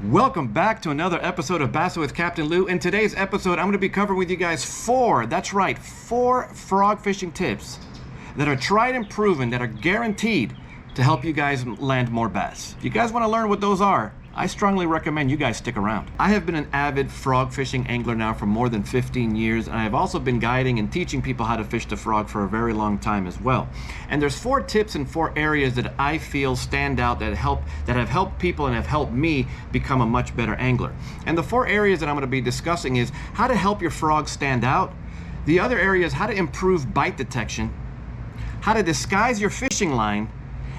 Welcome back to another episode of Bass with Captain Lou. In today's episode, I'm going to be covering with you guys four frog fishing tips that are tried and proven, that are guaranteed to help you guys land more bass. If you guys want to learn what those are, I strongly recommend you guys stick around. I have been an avid frog fishing angler now for more than 15 years, and I have also been guiding and teaching people how to fish the frog for a very long time as well. And there's four tips and four areas that I feel stand out that have helped people and have helped me become a much better angler. And the four areas that I'm going to be discussing is how to help your frog stand out. The other area is how to improve bite detection, how to disguise your fishing line,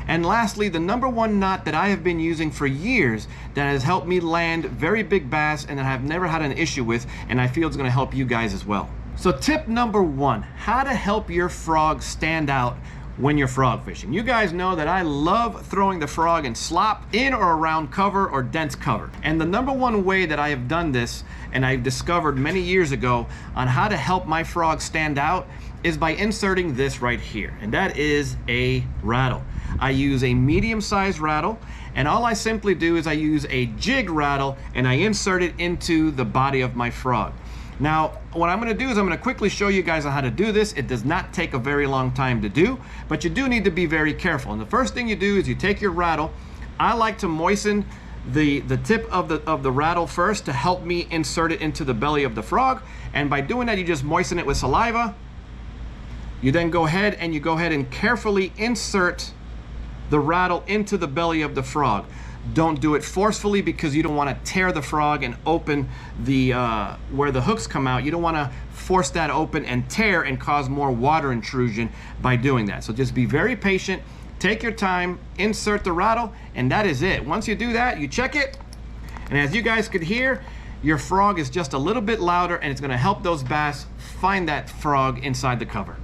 and lastly, the number one knot that I have been using for years that has helped me land very big bass and that I've never had an issue with, and I feel it's going to help you guys as well. So tip number one, how to help your frog stand out when you're frog fishing. You guys know that I love throwing the frog in slop, in or around cover or dense cover. And the number one way that I have done this, and I've discovered many years ago on how to help my frog stand out, is by inserting this right here, and that is a rattle. I use a medium-sized rattle, and all I simply do is I use a jig rattle and I insert it into the body of my frog. Now, what I'm going to do is I'm going to quickly show you guys on how to do this. It does not take a very long time to do, but you do need to be very careful. And the first thing you do is you take your rattle. I like to moisten the tip of the rattle first to help me insert it into the belly of the frog. And by doing that, you just moisten it with saliva. You then go ahead and carefully insert the rattle into the belly of the frog. Don't do it forcefully because you don't want to tear the frog and open the where the hooks come out. You don't want to force that open and tear and cause more water intrusion by doing that. So just be very patient, take your time, insert the rattle, and that is it. Once you do that, you check it, and as you guys could hear, your frog is just a little bit louder, and it's going to help those bass find that frog inside the cover.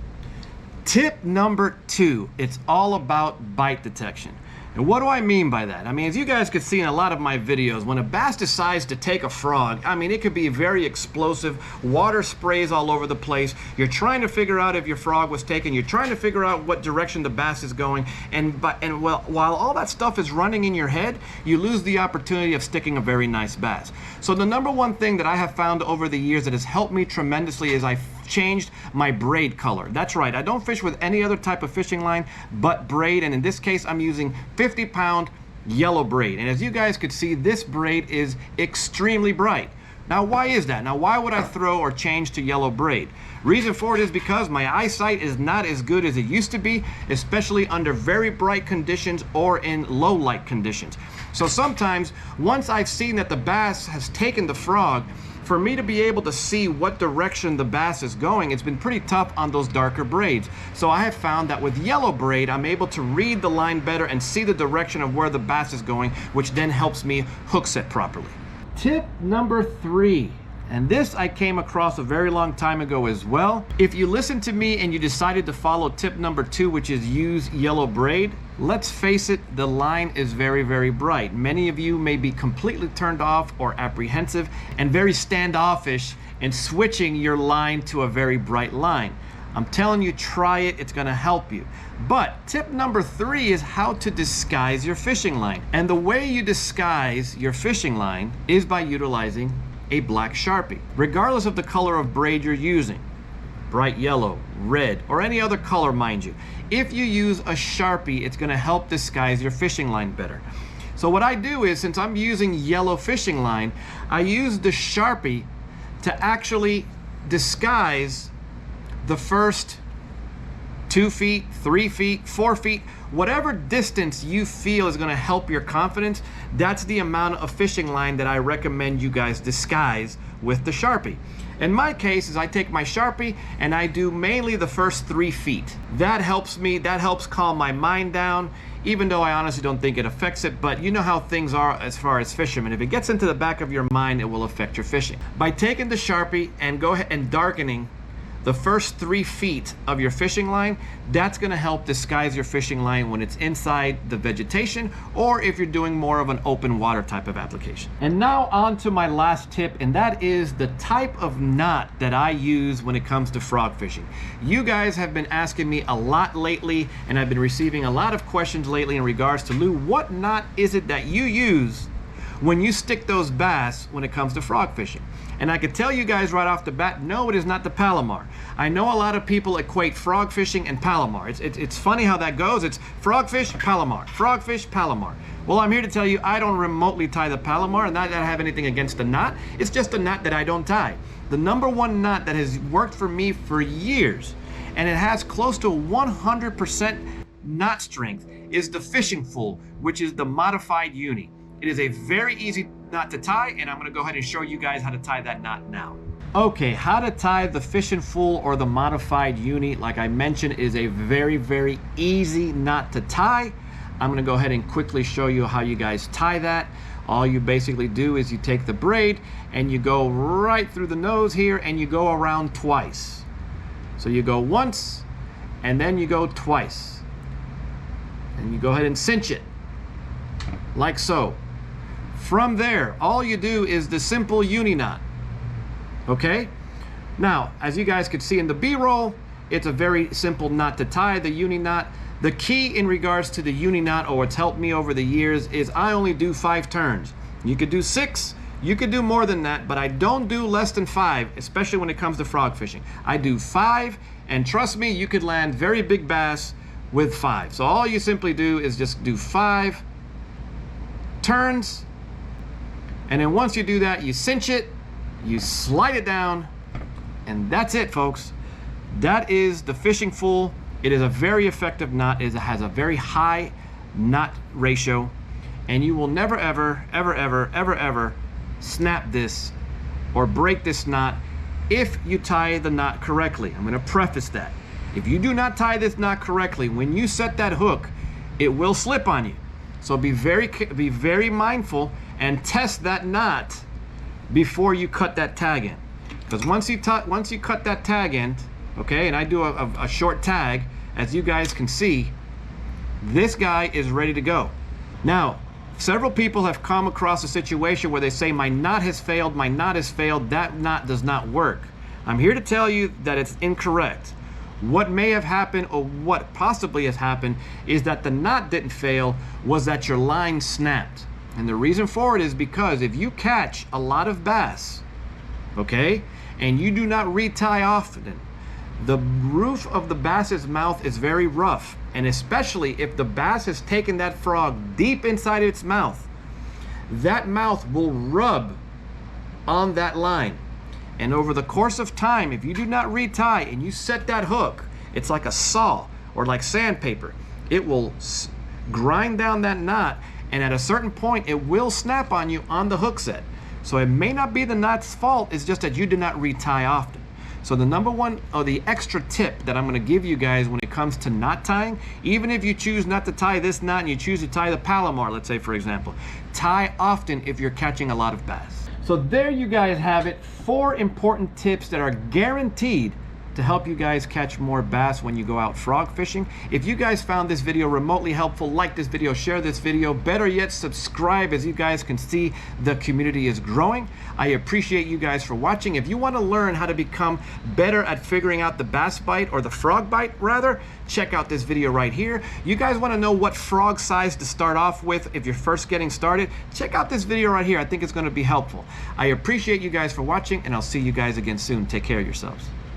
Tip number two, it's all about bite detection. And what do I mean by that? I mean, as you guys could see in a lot of my videos, when a bass decides to take a frog, I mean, it could be very explosive. Water sprays all over the place. You're trying to figure out if your frog was taken. You're trying to figure out what direction the bass is going. While all that stuff is running in your head, you lose the opportunity of sticking a very nice bass. So the number one thing that I have found over the years that has helped me tremendously is I've changed my braid color. That's right, I don't fish with any other type of fishing line but braid, and in this case I'm using 50-pound yellow braid. And as you guys could see, this braid is extremely bright. Now why is that? Now why would I throw or change to yellow braid? Reason for it is because my eyesight is not as good as it used to be, especially under very bright conditions or in low light conditions. So sometimes once I've seen that the bass has taken the frog, for me to be able to see what direction the bass is going, it's been pretty tough on those darker braids. So I have found that with yellow braid, I'm able to read the line better and see the direction of where the bass is going, which then helps me hook set properly. Tip number three, and this I came across a very long time ago as well. If you listen to me and you decided to follow tip number two, which is use yellow braid, let's face it, the line is very, very bright. Many of you may be completely turned off or apprehensive and very standoffish in switching your line to a very bright line. I'm telling you, try it, it's gonna help you. But tip number three is how to disguise your fishing line. And the way you disguise your fishing line is by utilizing a black Sharpie. Regardless of the color of braid you're using, bright yellow, red, or any other color, mind you, if you use a Sharpie, it's gonna help disguise your fishing line better. So what I do is, since I'm using yellow fishing line, I use the Sharpie to actually disguise the first 2 feet, 3 feet, 4 feet, whatever distance you feel is going to help your confidence. That's the amount of fishing line that I recommend you guys disguise with the Sharpie. In my case, is I take my Sharpie and I do mainly the first 3 feet. That helps me, that helps calm my mind down, even though I honestly don't think it affects it, but you know how things are as far as fishermen. If it gets into the back of your mind, it will affect your fishing. By taking the Sharpie and go ahead and darkening the first 3 feet of your fishing line, that's gonna help disguise your fishing line when it's inside the vegetation or if you're doing more of an open water type of application. And now on to my last tip, and that is the type of knot that I use when it comes to frog fishing. You guys have been asking me a lot lately, and I've been receiving a lot of questions lately in regards to, Lou, what knot is it that you use when you stick those bass when it comes to frog fishing. And I can tell you guys right off the bat, no, it is not the Palomar. I know a lot of people equate frog fishing and Palomar. It's funny how that goes. It's frogfish, Palomar, frogfish, Palomar. Well, I'm here to tell you I don't remotely tie the Palomar, and not that I have anything against the knot. It's just a knot that I don't tie. The number one knot that has worked for me for years, and it has close to 100% knot strength, is the fishing fool, which is the modified uni. It is a very easy knot to tie, and I'm going to go ahead and show you guys how to tie that knot now. Okay, how to tie the fishing fool or the modified uni, like I mentioned, is a very, very easy knot to tie. I'm going to go ahead and quickly show you how you guys tie that. All you basically do is you take the braid and you go right through the nose here and you go around twice. So you go once and then you go twice. And you go ahead and cinch it like so. From there, all you do is the simple uni knot. Okay? Now, as you guys can see in the B-roll, it's a very simple knot to tie, the uni knot. The key in regards to the uni knot, or what's helped me over the years, is I only do 5 turns. You could do 6, you could do more than that, but I don't do less than 5, especially when it comes to frog fishing. I do 5, and trust me, you could land very big bass with 5. So all you simply do is just do 5 turns, and then once you do that, you cinch it, you slide it down, and that's it, folks. That is the fishing fool. It is a very effective knot. It has a very high knot ratio, and you will never, ever, ever, ever, ever, ever snap this or break this knot if you tie the knot correctly. I'm going to preface that. If you do not tie this knot correctly, when you set that hook, it will slip on you. So be very mindful and test that knot before you cut that tag in. Because once you cut that tag in, okay, and I do a short tag, as you guys can see, this guy is ready to go. Now, several people have come across a situation where they say, my knot has failed, my knot has failed, that knot does not work. I'm here to tell you that it's incorrect. What may have happened, or what possibly has happened, is that the knot didn't fail, was that your line snapped. And the reason for it is because if you catch a lot of bass, okay, and you do not retie often, the roof of the bass's mouth is very rough, and especially if the bass has taken that frog deep inside its mouth, that mouth will rub on that line. And over the course of time, if you do not retie and you set that hook, it's like a saw or like sandpaper. It will grind down that knot, and at a certain point, it will snap on you on the hook set. So it may not be the knot's fault, it's just that you do not retie often. So the number one, or the extra tip that I'm going to give you guys when it comes to knot tying, even if you choose not to tie this knot and you choose to tie the Palomar, let's say for example, tie often if you're catching a lot of bass. So there you guys have it, 4 important tips that are guaranteed to help you guys catch more bass when you go out frog fishing. If you guys found this video remotely helpful, like this video, share this video, better yet, subscribe. As you guys can see, the community is growing. I appreciate you guys for watching. If you want to learn how to become better at figuring out the bass bite, or the frog bite rather, check out this video right here. You guys want to know what frog size to start off with if you're first getting started, check out this video right here. I think it's going to be helpful. I appreciate you guys for watching, and I'll see you guys again soon. Take care of yourselves.